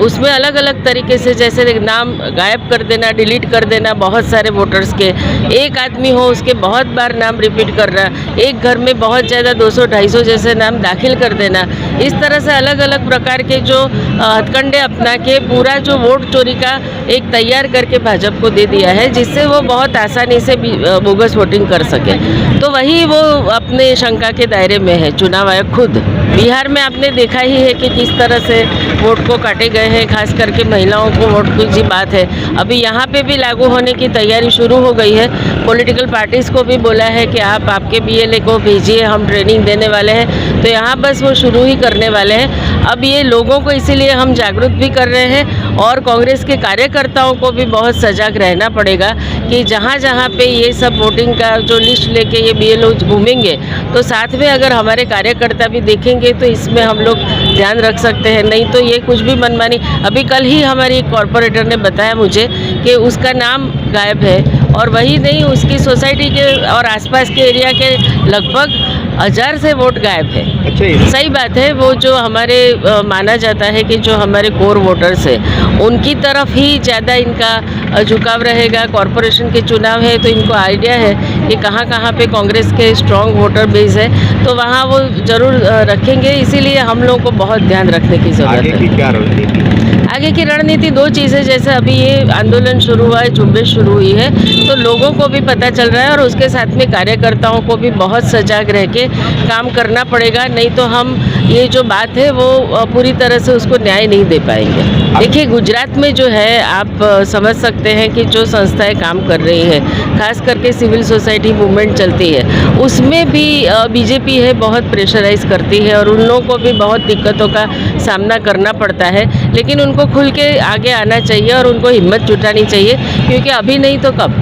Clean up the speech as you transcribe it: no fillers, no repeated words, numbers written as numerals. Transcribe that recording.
उसमें अलग अलग तरीके से, जैसे नाम गायब कर देना, डिलीट कर देना बहुत सारे वोटर्स के, एक आदमी हो उसके बहुत बार नाम रिपीट करना, एक घर में बहुत ज़्यादा 200-250 जैसे नाम दाखिल कर देना, इस तरह से अलग अलग प्रकार के जो हथकंडे अपना के पूरा जो वोट चोरी का एक तैयार करके भाजपा को दे दिया है, जिससे वो बहुत आसानी से बोगस वोटिंग कर सके। तो वही वो अपने शंका के दायरे में है चुनाव आयोग खुद। बिहार में आपने देखा ही है कि किस तरह से वोट को काटे गए हैं, खास करके महिलाओं को वोट की बात है। अभी यहाँ पे भी लागू होने की तैयारी शुरू हो गई है। पॉलिटिकल पार्टीज़ को भी बोला है कि आप आपके BLA को भेजिए, हम ट्रेनिंग देने वाले हैं। तो यहाँ बस वो शुरू ही करने वाले हैं। अब ये लोगों को इसीलिए हम जागरूक भी कर रहे हैं और कांग्रेस के कार्यकर्ताओं को भी बहुत सजग रहना पड़ेगा कि जहाँ जहाँ पे ये सब वोटिंग का जो लिस्ट लेके ये BLO घूमेंगे, तो साथ में अगर हमारे कार्यकर्ता भी देखेंगे तो इसमें हम लोग ध्यान रख सकते हैं। नहीं तो ये कुछ भी मनमानी, अभी कल ही हमारी एक कॉरपोरेटर ने बताया मुझे कि उसका नाम गायब है, और वही नहीं उसकी सोसाइटी के और आसपास के एरिया के लगभग 1000 से वोट गायब है। अच्छा, सही बात है। वो जो हमारे माना जाता है कि जो हमारे कोर वोटर्स है उनकी तरफ ही ज़्यादा इनका झुकाव रहेगा। कॉरपोरेशन के चुनाव है तो इनको आइडिया है कि कहाँ कहाँ पे कांग्रेस के स्ट्रॉन्ग वोटर बेस है, तो वहाँ वो ज़रूर रखेंगे। इसीलिए हम लोगों को बहुत ध्यान रखने की ज़रूरत आगे है। की क्या रणनीति? आगे की रणनीति दो चीज़ें, जैसे अभी ये आंदोलन शुरू हुआ है, झुंबेश शुरू हुई है, तो लोगों को भी पता चल रहा है और उसके साथ में कार्यकर्ताओं को भी बहुत सजग रह के काम करना पड़ेगा। नहीं तो हम ये जो बात है वो पूरी तरह से उसको न्याय नहीं दे पाएंगे। देखिए, गुजरात में जो है आप समझ सकते हैं कि जो संस्थाएं काम कर रही है, खास करके सिविल सोसाइटी मूवमेंट चलती है, उसमें भी बीजेपी है बहुत प्रेशराइज करती है और उन लोगों को भी बहुत दिक्कतों का सामना करना पड़ता है। लेकिन उनको खुल के आगे आना चाहिए और उनको हिम्मत जुटानी चाहिए, क्योंकि अभी नहीं तो कब।